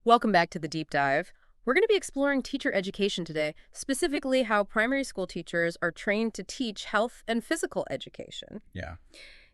Welcome back to the deep dive. We're going to be exploring teacher education today, specifically how primary school teachers are trained to teach health and physical education. Yeah.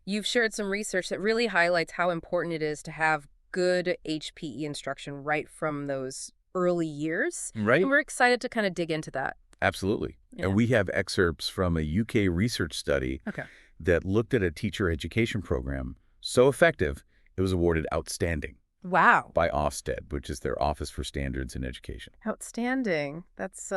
You've shared some research that really highlights how important it is to have good HPE instruction right from those early years. And Right? we're excited to kind of dig into that. Absolutely. Yeah. And we have excerpts from a UK research study Okay. that looked at a teacher education program so effective it was awarded outstanding Wow. by Ofsted, which is their Office for Standards in Education. Outstanding. That's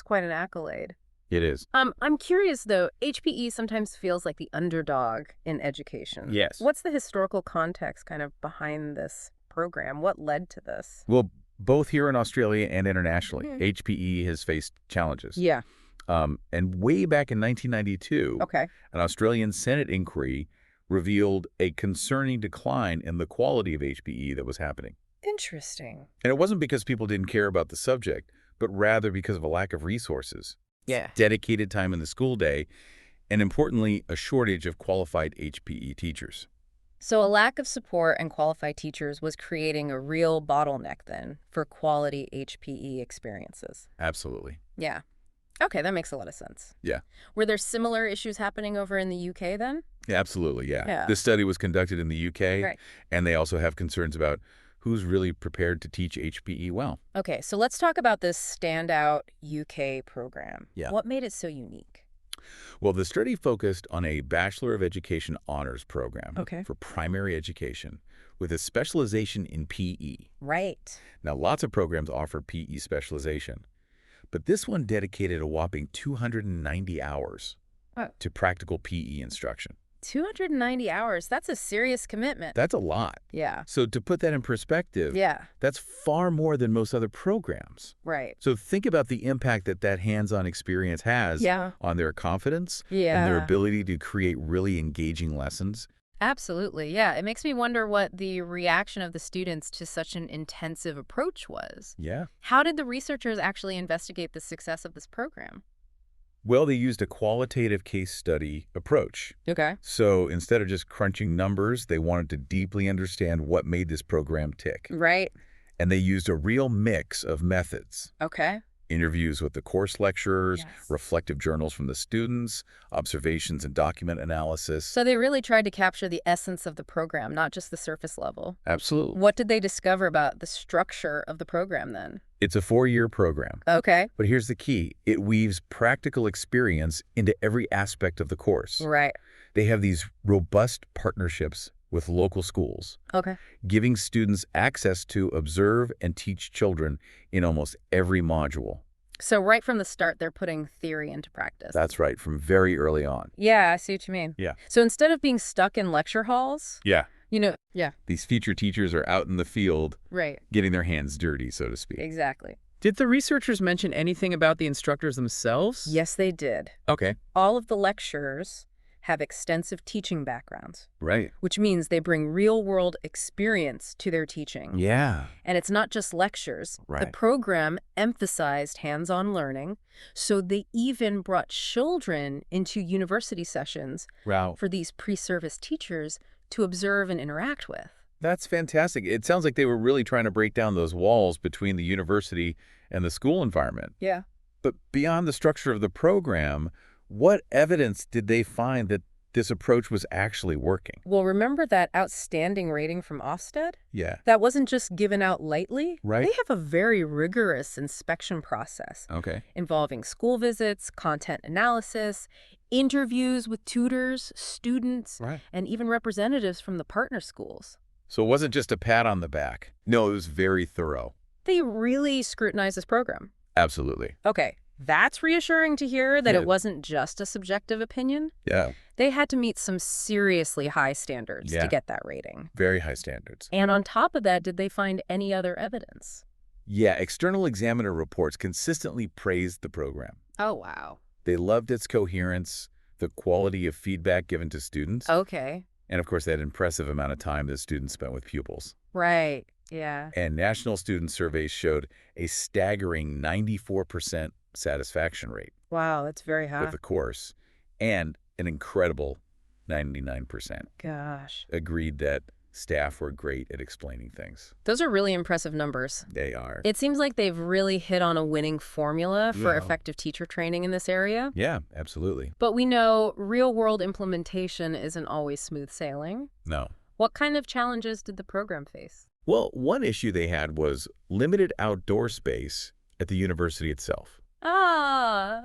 quite an accolade. It is. I'm curious though, HPE sometimes feels like the underdog in education. Yes. What's the historical context kind of behind this program? What led to this? Well, both here in Australia and internationally, Mhm. HPE has faced challenges. Yeah. And way back in 1992, Okay. an Australian Senate inquiry revealed a concerning decline in the quality of HPE that was happening. Interesting. And it wasn't because people didn't care about the subject, but rather because of a lack of resources, Yeah. dedicated time in the school day, and importantly, a shortage of qualified HPE teachers. So a lack of support and qualified teachers was creating a real bottleneck then for quality HPE experiences. Absolutely. Yeah. Okay, that makes a lot of sense. Yeah. Were there similar issues happening over in the UK then? Yeah, absolutely, yeah. Yeah. This study was conducted in the UK, Right. and they also have concerns about who's really prepared to teach HPE well. Okay, so let's talk about this standout UK program. Yeah. What made it so unique? Well, the study focused on a Bachelor of Education honors program Okay. for primary education with a specialization in PE. Right. Now, lots of programs offer PE specialization, but this one dedicated a whopping 290 hours Oh. to practical PE instruction. 290 hours. That's a serious commitment. That's a lot. Yeah. So to put that in perspective, Yeah. that's far more than most other programs. Right. So think about the impact that that hands-on experience has Yeah. on their confidence and their Yeah. ability to create really engaging lessons. Absolutely. Yeah. It makes me wonder what the reaction of the students to such an intensive approach was. Yeah. How did the researchers actually investigate the success of this program? Well, they used a qualitative case study approach. Okay. So instead of just crunching numbers, they wanted to deeply understand what made this program tick. Right. And they used a real mix of methods. Okay. Interviews with the course lecturers, Yes. reflective journals from the students, observations and document analysis. So they really tried to capture the essence of the program, not just the surface level. Absolutely. What did they discover about the structure of the program then? It's a 4-year program. Okay. But here's the key. It weaves practical experience into every aspect of the course. Right. They have these robust partnerships with local schools, Okay. giving students access to observe and teach children in almost every module. So right from the start, they're putting theory into practice. That's right, from very early on. Yeah, I see what you mean. Yeah. So instead of being stuck in lecture halls, Yeah. Yeah, These future teachers are out in the field right. getting their hands dirty, so to speak. Exactly. Did the researchers mention anything about the instructors themselves? Yes, they did. Okay. All of the lecturers have extensive teaching backgrounds, Right. which means they bring real-world experience to their teaching. Yeah. And it's not just lectures. The Right. program emphasized hands-on learning, so they even brought children into university sessions Wow. for these pre-service teachers to observe and interact with. That's fantastic. It sounds like they were really trying to break down those walls between the university and the school environment. Yeah. But beyond the structure of the program, what evidence did they find that this approach was actually working? Well, remember that outstanding rating from Ofsted? Yeah. That wasn't just given out lightly. Right. They have a very rigorous inspection process Okay. involving school visits, content analysis, interviews with tutors, students, Right. and even representatives from the partner schools. So it wasn't just a pat on the back. No, it was very thorough. They really scrutinize this program. Absolutely. Okay, that's reassuring to hear that Yeah. it wasn't just a subjective opinion. Yeah. They had to meet some seriously high standards Yeah. to get that rating. Very high standards. And on top of that, did they find any other evidence? Yeah. External examiner reports consistently praised the program. Oh, wow. They loved its coherence, the quality of feedback given to students, Okay. and of course that impressive amount of time that students spent with pupils. Right. Yeah. And national student surveys showed a staggering 94% satisfaction rate Wow, that's very high. with the course, and an incredible 99% Gosh. agreed that Staff were great at explaining things. Those are really impressive numbers. They are. It seems like they've really hit on a winning formula for Yeah. effective teacher training in this area. Yeah, absolutely. But we know real-world implementation isn't always smooth sailing. No. What kind of challenges did the program face? Well, one issue they had was limited outdoor space at the university itself.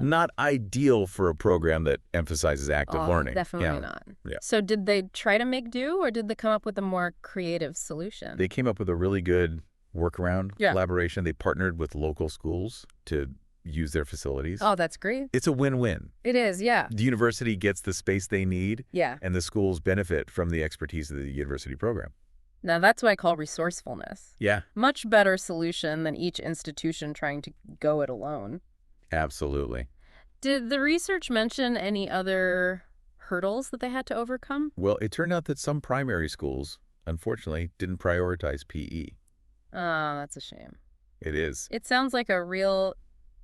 Not ideal for a program that emphasizes active learning. Definitely not. Yeah. So did they try to make do, or did they come up with a more creative solution? They came up with a really good workaround Yeah. collaboration. They partnered with local schools to use their facilities. Oh, that's great. It's a win-win. It is, yeah. The university gets the space they need, Yeah. and the schools benefit from the expertise of the university program. Now that's what I call resourcefulness. Yeah, Much better solution than each institution trying to go it alone. absolutely. Did the research mention any other hurdles that they had to overcome? Well, it turned out that some primary schools, unfortunately, didn't prioritize PE. Oh, that's a shame. It is. It sounds like a real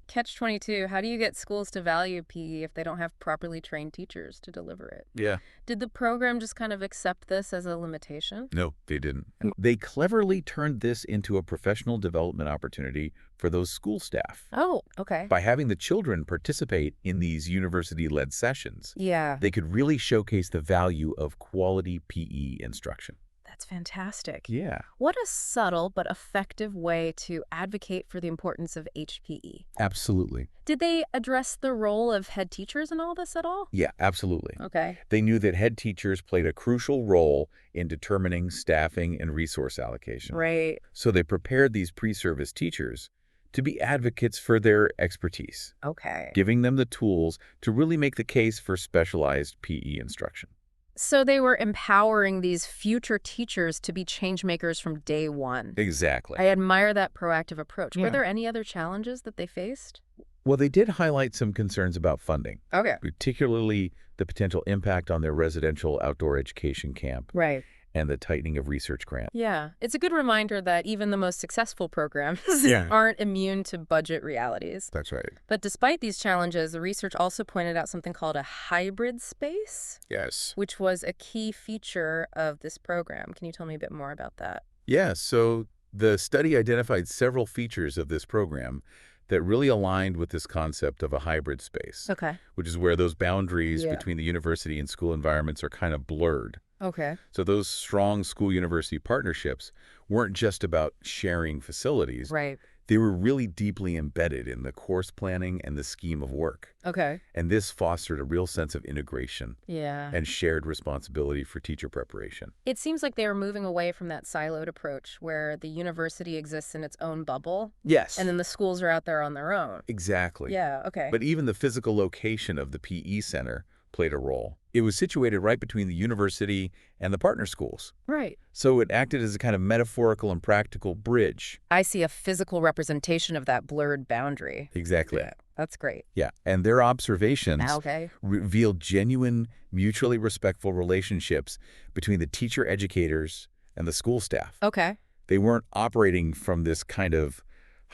catch-22. How do you get schools to value PE if they don't have properly trained teachers to deliver it? Yeah. Did the program just kind of accept this as a limitation? No, they didn't. They cleverly turned this into a professional development opportunity for those school staff. Oh, okay. By having the children participate in these university-led sessions, Yeah, they could really showcase the value of quality PE instruction. that's fantastic. Yeah, What a subtle but effective way to advocate for the importance of HPE. absolutely. Did they address the role of head teachers in all this at all? Yeah, absolutely. Okay. They knew that head teachers played a crucial role in determining staffing and resource allocation. Right. So they prepared these pre-service teachers to be advocates for their expertise, Okay. giving them the tools to really make the case for specialized PE instruction. So they were empowering these future teachers to be change makers from day one. Exactly. I admire that proactive approach. Yeah. Were there any other challenges that they faced? Well, they did highlight some concerns about funding, Okay. particularly the potential impact on their residential outdoor education camp Right. and the tightening of research grants. Yeah. It's a good reminder that even the most successful programs Yeah. aren't immune to budget realities. That's right. But despite these challenges, the research also pointed out something called a hybrid space, Yes. which was a key feature of this program. Can you tell me a bit more about that? Yeah, so the study identified several features of this program that really aligned with this concept of a hybrid space, Okay. which is where those boundaries Yeah. between the university and school environments are kind of blurred. Okay. So those strong school-university partnerships weren't just about sharing facilities. Right. They were really deeply embedded in the course planning and the scheme of work. Okay. And this fostered a real sense of integration Yeah. and shared responsibility for teacher preparation. It seems like they were moving away from that siloed approach where the university exists in its own bubble Yes. and then the schools are out there on their own. Exactly. Yeah, okay. But even the physical location of the PE center played a role. It was situated right between the university and the partner schools. Right. So it acted as a kind of metaphorical and practical bridge. I see a physical representation of that blurred boundary. Exactly. Yeah, that's great. Yeah. And their observations Okay. revealed genuine, mutually respectful relationships between the teacher educators and the school staff. Okay. They weren't operating from this kind of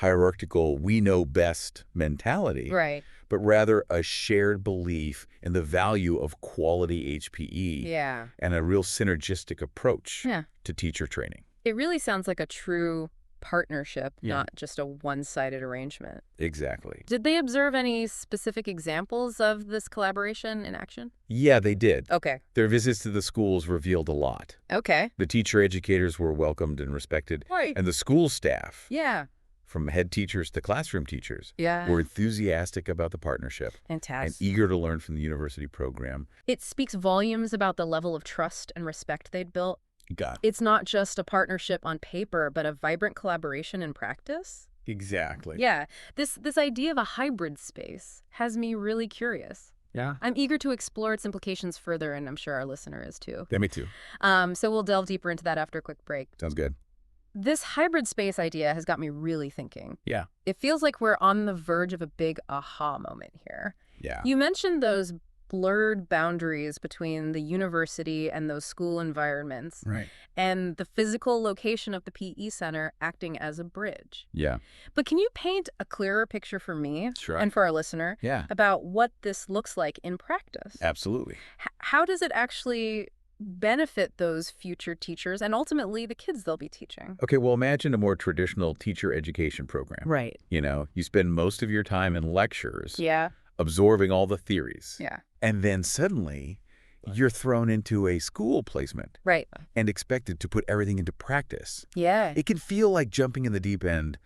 hierarchical, we know best mentality, Right. but rather a shared belief in the value of quality HPE Yeah. and a real synergistic approach Yeah. to teacher training. It really sounds like a true partnership, Yeah. not just a one-sided arrangement. Exactly. Did they observe any specific examples of this collaboration in action? Yeah, they did. Okay. Their visits to the schools revealed a lot. Okay. The teacher educators were welcomed and respected, Right. and the school staff, Yeah. from head teachers to classroom teachers, Yeah. were enthusiastic about the partnership and Fantastic. eager to learn from the university program. It speaks volumes about the level of trust and respect they'd built. God. It's not just a partnership on paper, but a vibrant collaboration in practice. Exactly. Yeah, this idea of a hybrid space has me really curious. Yeah. I'm eager to explore its implications further, and I'm sure our listener is too. Yeah, me too. So we'll delve deeper into that after a quick break. Sounds good. This hybrid space idea has got me really thinking. Yeah. It feels like we're on the verge of a big aha moment here. Yeah. You mentioned those blurred boundaries between the university and those school environments Right. and the physical location of the PE center acting as a bridge. Yeah. But can you paint a clearer picture for me Sure. and for our listener Yeah. about what this looks like in practice? Absolutely. How does it actually benefit those future teachers and ultimately the kids they'll be teaching? Okay, well, imagine a more traditional teacher education program. Right. You spend most of your time in lectures, Yeah. absorbing all the theories. Yeah. And then suddenly, you're thrown into a school placement Right. and expected to put everything into practice. Yeah. It can feel like jumping in the deep end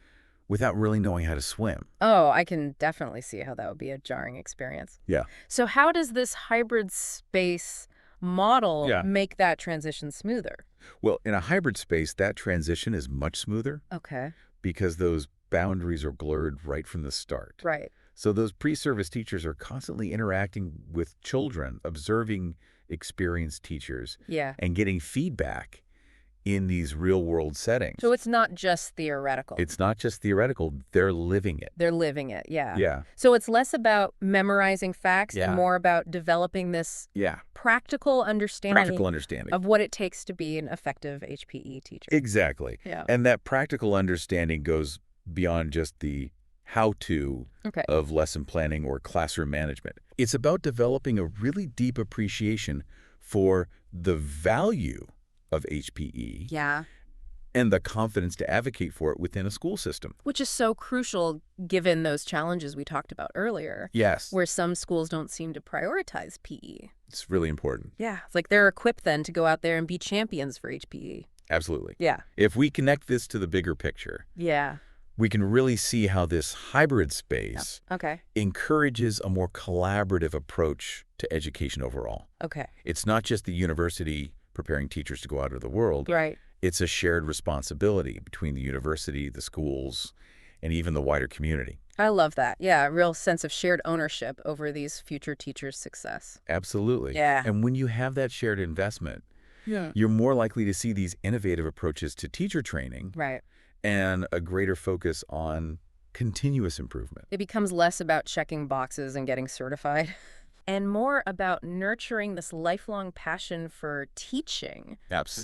without really knowing how to swim. Oh, I can definitely see how that would be a jarring experience. Yeah. So how does this hybrid space model Yeah. make that transition smoother? Well, in a hybrid space, that transition is much smoother Okay. because those boundaries are blurred right from the start. Right. So those pre-service teachers are constantly interacting with children, observing experienced teachers, Yeah. and getting feedback in these real-world settings. So it's not just theoretical. It's not just theoretical, they're living it. They're living it. Yeah. Yeah. So it's less about memorizing facts Yeah. and more about developing this Yeah. practical understanding Practical understanding. of what it takes to be an effective HPE teacher. Exactly. Yeah. And that practical understanding goes beyond just the how-to Okay. of lesson planning or classroom management. It's about developing a really deep appreciation for the value of HPE Yeah. and the confidence to advocate for it within a school system. Which is so crucial given those challenges we talked about earlier, Yes, where some schools don't seem to prioritize PE. it's really important. Yeah. It's like they're equipped then to go out there and be champions for HPE. Absolutely. Yeah. If we connect this to the bigger picture, Yeah. we can really see how this hybrid space Okay. encourages a more collaborative approach to education overall. Okay. It's not just the university preparing teachers to go out into the world. Right. It's a shared responsibility between the university, the schools, and even the wider community. I love that. Yeah, a real sense of shared ownership over these future teachers' success. Absolutely. Yeah. And when you have that shared investment, Yeah. you're more likely to see these innovative approaches to teacher training Right. and a greater focus on continuous improvement. It becomes less about checking boxes and getting certified and more about nurturing this lifelong passion for teaching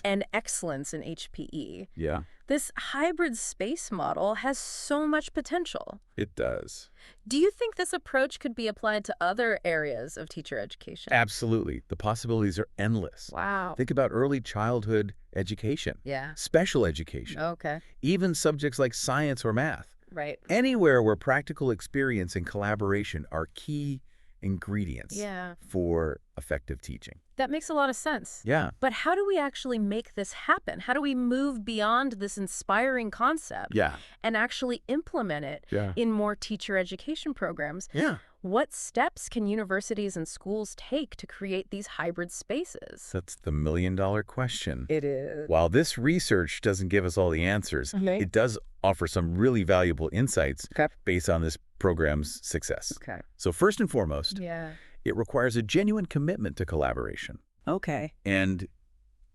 and excellence in HPE. Yeah, This hybrid space model has so much potential. it does. Do you think this approach could be applied to other areas of teacher education? Absolutely. The possibilities are endless. Wow. Think about early childhood education, Yeah. special education, Okay. even subjects like science or math. Right. Anywhere where practical experience and collaboration are key ingredients Yeah. for effective teaching. That makes a lot of sense. Yeah. But how do we actually make this happen? How do we move beyond this inspiring concept Yeah. and actually implement it Yeah. in more teacher education programs? Yeah. What steps can universities and schools take to create these hybrid spaces? That's the million-dollar question. It is. While this research doesn't give us all the answers, Okay. it does offer some really valuable insights Okay. based on this program's success. Okay. So first and foremost, Yeah. it requires a genuine commitment to collaboration. Okay. And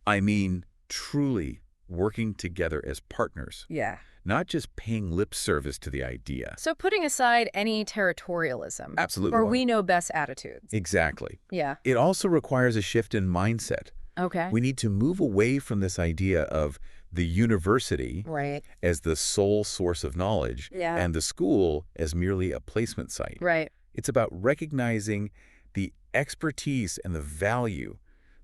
I mean truly working together as partners, Yeah. not just paying lip service to the idea. So putting aside any territorialism Absolutely. or we know best attitudes. Exactly. Yeah. It also requires a shift in mindset. Okay. We need to move away from this idea of the university Right. as the sole source of knowledge Yeah. and the school as merely a placement site. Right. It's about recognizing the expertise and the value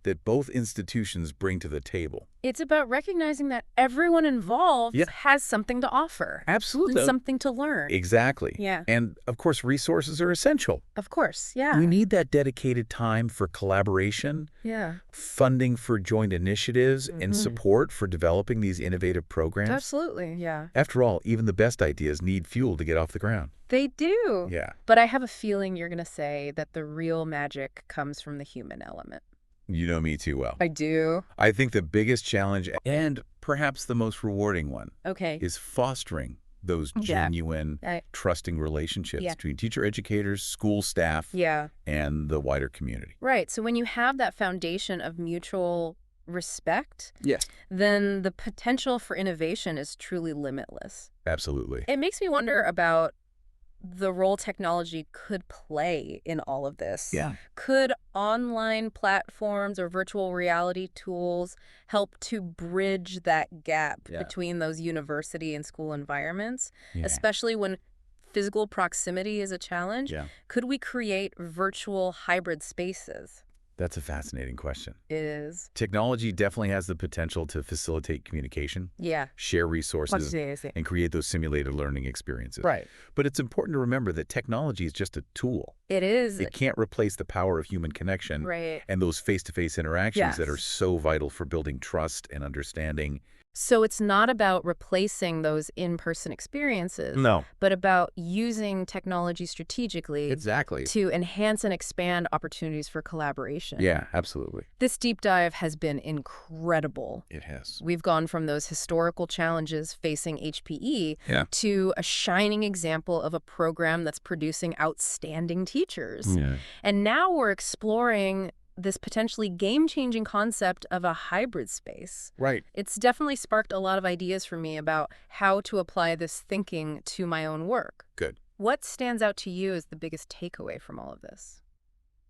that both institutions bring to the table. It's about recognizing that everyone involved Yeah. has something to offer. Absolutely. And something to learn. Exactly. Yeah. And of course, resources are essential. Of course. Yeah. We need that dedicated time for collaboration, Yeah. funding for joint initiatives, and Mhm. support for developing these innovative programs. Absolutely. Yeah. After all, even the best ideas need fuel to get off the ground. They do. Yeah. But I have a feeling you're going to say that the real magic comes from the human element. You know me too well. I do. I think the biggest challenge, and perhaps the most rewarding one, Okay. is fostering those Yeah. genuine, trusting relationships Yeah. between teacher educators, school staff, Yeah. and the wider community. Right. So when you have that foundation of mutual respect, Yes. then the potential for innovation is truly limitless. Absolutely. It makes me wonder about the role technology could play in all of this. Yeah. Could online platforms or virtual reality tools help to bridge that gap Yeah. between those university and school environments, Yeah. especially when physical proximity is a challenge? Yeah. Could we create virtual hybrid spaces? That's a fascinating question. It is. Technology definitely has the potential to facilitate communication, share resources, and create those simulated learning experiences. Right. But it's important to remember that technology is just a tool. It is. It can't replace the power of human connection and those face-to-face interactions that are so vital for building trust and understanding. So it's not about replacing those in-person experiences, but about using technology strategically to enhance and expand opportunities for collaboration. Yeah, absolutely. This deep dive has been incredible. It has. We've gone from those historical challenges facing HPE to a shining example of a program that's producing outstanding teachers. And now we're exploring this potentially game-changing concept of a hybrid space. Right. It's definitely sparked a lot of ideas for me about how to apply this thinking to my own work. Good. What stands out to you as the biggest takeaway from all of this?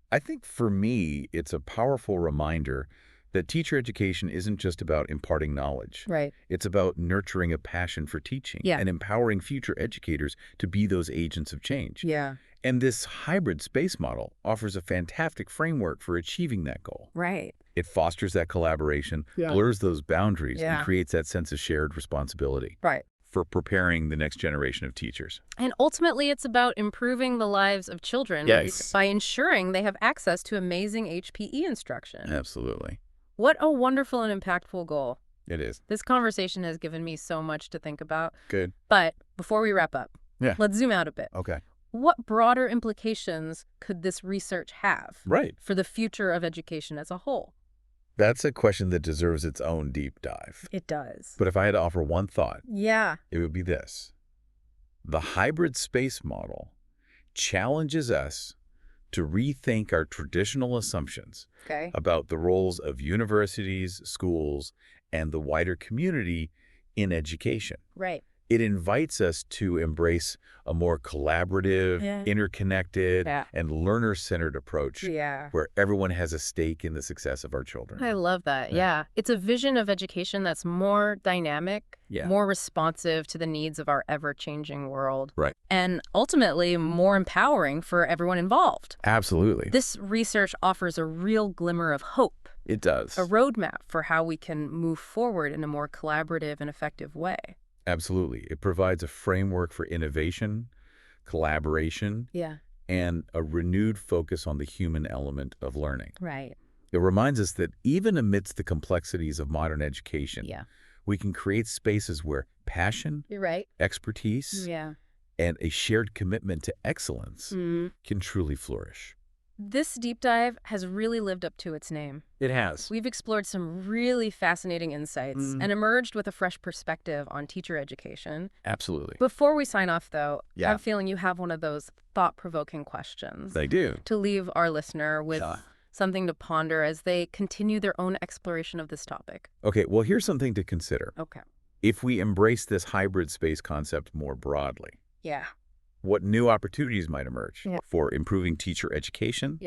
I think for me, it's a powerful reminder that teacher education isn't just about imparting knowledge. Right. It's about nurturing a passion for teaching and empowering future educators to be those agents of change. And this hybrid space model offers a fantastic framework for achieving that goal. Right. It fosters that collaboration, blurs those boundaries, and creates that sense of shared responsibility for preparing the next generation of teachers. And ultimately, it's about improving the lives of children by ensuring they have access to amazing HPE instruction. Absolutely. What a wonderful and impactful goal. It is. This conversation has given me so much to think about. Good. But before we wrap up, let's zoom out a bit. Okay. What broader implications could this research have for the future of education as a whole? That's a question that deserves its own deep dive. It does. But if I had to offer one thought, it would be this. The hybrid space model challenges us to rethink our traditional assumptions about the roles of universities, schools, and the wider community in education. Right. It invites us to embrace a more collaborative, interconnected, and learner-centered approach where everyone has a stake in the success of our children. I love that. It's a vision of education that's more dynamic, more responsive to the needs of our ever-changing world, and ultimately more empowering for everyone involved. Absolutely. This research offers a real glimmer of hope. It does. A roadmap for how we can move forward in a more collaborative and effective way. Absolutely. It provides a framework for innovation, collaboration, and a renewed focus on the human element of learning. Right. It reminds us that even amidst the complexities of modern education, we can create spaces where passion, expertise, and a shared commitment to excellence can truly flourish. This deep dive has really lived up to its name. It has. We've explored some really fascinating insights and emerged with a fresh perspective on teacher education. Absolutely. Before we sign off, though, I have a feeling you have one of those thought-provoking questions. I do. To leave our listener with something to ponder as they continue their own exploration of this topic. Okay, well, here's something to consider. Okay. If we embrace this hybrid space concept more broadly, what new opportunities might emerge for improving teacher education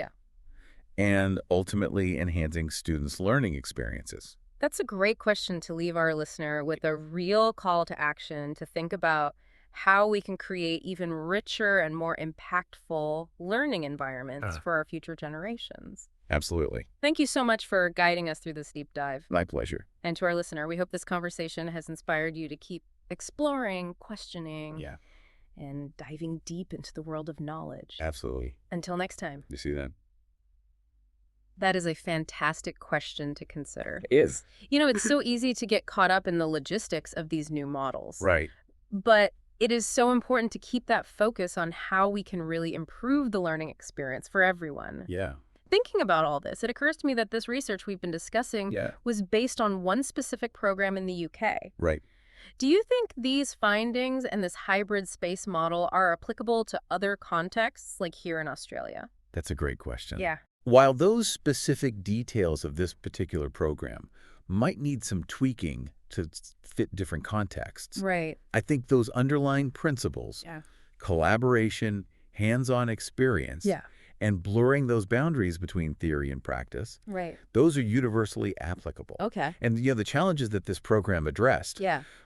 and ultimately enhancing students' learning experiences? That's a great question to leave our listener with a real call to action to think about how we can create even richer and more impactful learning environments for our future generations. Absolutely. Thank you so much for guiding us through this deep dive. My pleasure. And to our listener, we hope this conversation has inspired you to keep exploring, questioning, and diving deep into the world of knowledge. Absolutely. Until next time. You see that? That is a fantastic question to consider. It is. You know, it's so easy to get caught up in the logistics of these new models. Right. But it is so important to keep that focus on how we can really improve the learning experience for everyone. Yeah. Thinking about all this, it occurs to me that this research we've been discussing was based on one specific program in the UK. Right. Do you think these findings and this hybrid space model are applicable to other contexts, like here in Australia? That's a great question. Yeah. While those specific details of this particular program might need some tweaking to fit different contexts, right, I think those underlying principles, collaboration, hands-on experience, and blurring those boundaries between theory and practice, those are universally applicable. Okay. And the challenges that this program addressed,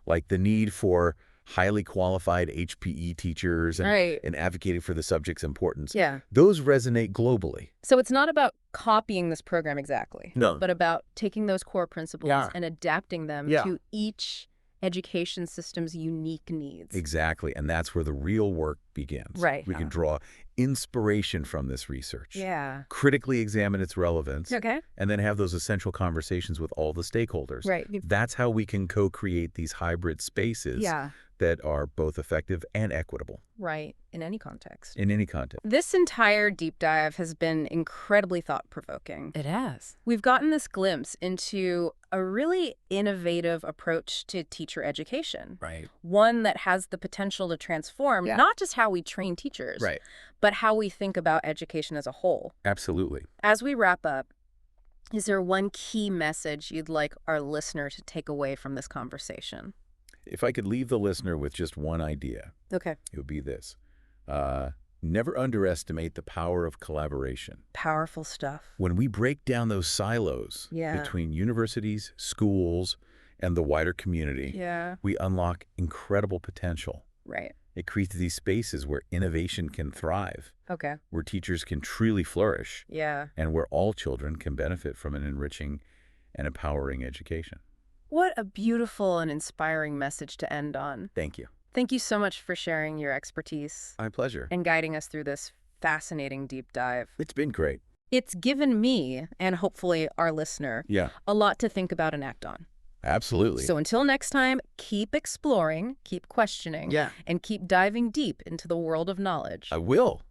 like the need for highly qualified HPE teachers and advocating for the subject's importance. Yeah. Those resonate globally. So it's not about copying this program exactly. No. But about taking those core principles and adapting them to each education system's unique needs. Exactly. And that's where the real work begins. Right. We can draw inspiration from this research. Yeah. Critically examine its relevance. Okay. And then have those essential conversations with all the stakeholders. Right. That's how we can co-create these hybrid spaces that are both effective and equitable. Right. In any context. In any context. This entire deep dive has been incredibly thought-provoking. It has. We've gotten this glimpse into a really innovative approach to teacher education. Right. One that has the potential to transform not just how we train teachers, but how we think about education as a whole. Absolutely. As we wrap up, is there one key message you'd like our listener to take away from this conversation? If I could leave the listener with just one idea, it would be this. Never underestimate the power of collaboration. Powerful stuff. When we break down those silos between universities, schools, and the wider community, we unlock incredible potential. Right. It creates these spaces where innovation can thrive, where teachers can truly flourish, and where all children can benefit from an enriching and empowering education. What a beautiful and inspiring message to end on. Thank you. Thank you so much for sharing your expertise. My pleasure. And guiding us through this fascinating deep dive. It's been great. It's given me, and hopefully our listener, a lot to think about and act on. Absolutely. So until next time, keep exploring, keep questioning, and keep diving deep into the world of knowledge. I will.